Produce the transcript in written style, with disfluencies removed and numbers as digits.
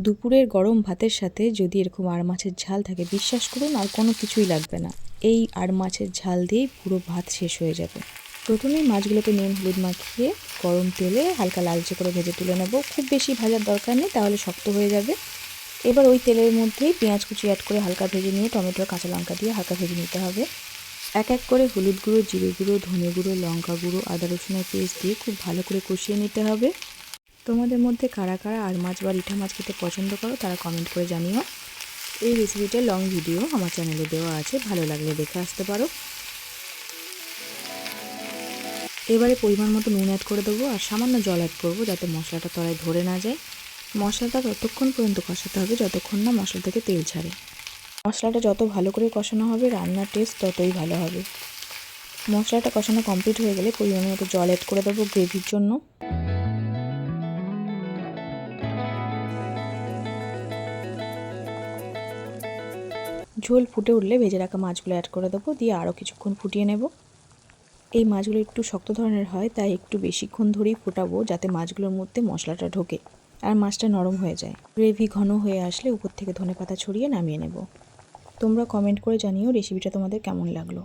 দুপুরের গরম ভাতের সাথে যদি এরকম আর মাছের ঝাল থাকে, বিশ্বাস করুন আর কোনো কিছুই লাগবে না। এই আর মাছের ঝাল দিয়েই পুরো ভাত শেষ হয়ে যাবে। প্রথমেই মাছগুলোকে নুন হলুদ মাখিয়ে গরম তেলে হালকা লালচে করে ভেজে তুলে নেব। খুব বেশি ভাজার দরকার নেই, তাহলে শক্ত হয়ে যাবে। এবার ওই তেলের মধ্যেই পেঁয়াজ কুচি অ্যাড করে হালকা ভেজে নিয়ে টমেটো কাঁচা লঙ্কা দিয়ে হালকা ভেজে নিতে হবে। এক এক করে হলুদ গুঁড়ো, জিরে গুঁড়ো, ধনে গুঁড়ো, লঙ্কা গুঁড়ো, আদা রসুনের পেস্ট দিয়ে খুব ভালো করে কষিয়ে নিতে হবে। তোমাদের মধ্যে কারা কারা আর মাছ বা রিঠা মাছ খেতে পছন্দ করো তারা কমেন্ট করে জানিও। এই রেসিপিটার লং ভিডিও আমার চ্যানেলে দেওয়া আছে, ভালো লাগলে দেখে আসতে পারো। এবারে পরিমাণ মতো নুন অ্যাড করে দেবো আর সামান্য জল অ্যাড করবো, যাতে মশলাটা তলায় ধরে না যায়। মশলাটা ততক্ষণ পর্যন্ত কষাতে হবে যতক্ষণ না মশলা থেকে তেল ছাড়ে। মশলাটা যত ভালো করে কষানো হবে রান্নার টেস্ট ততই ভালো হবে। মশলাটা কষানো কমপ্লিট হয়ে গেলে পরিমাণ মতো জল অ্যাড করে দেবো গ্রেভির জন্য। ঝোল ফুটে উঠলে ভেজে রাখা মাছগুলো অ্যাড করে দেবো, দিয়ে আরও কিছুক্ষণ ফুটিয়ে নেব। এই মাছগুলো একটু শক্ত ধরনের হয়, তাই একটু বেশিক্ষণ ধরেই ফোটাবো, যাতে মাছগুলোর মধ্যে মশলাটা ঢোকে আর মাছটা নরম হয়ে যায়। গ্রেভি ঘন হয়ে আসলে উপর থেকে ধনেপাতা ছড়িয়ে নামিয়ে নেব। তোমরা কমেন্ট করে জানিও রেসিপিটা তোমাদের কেমন লাগলো।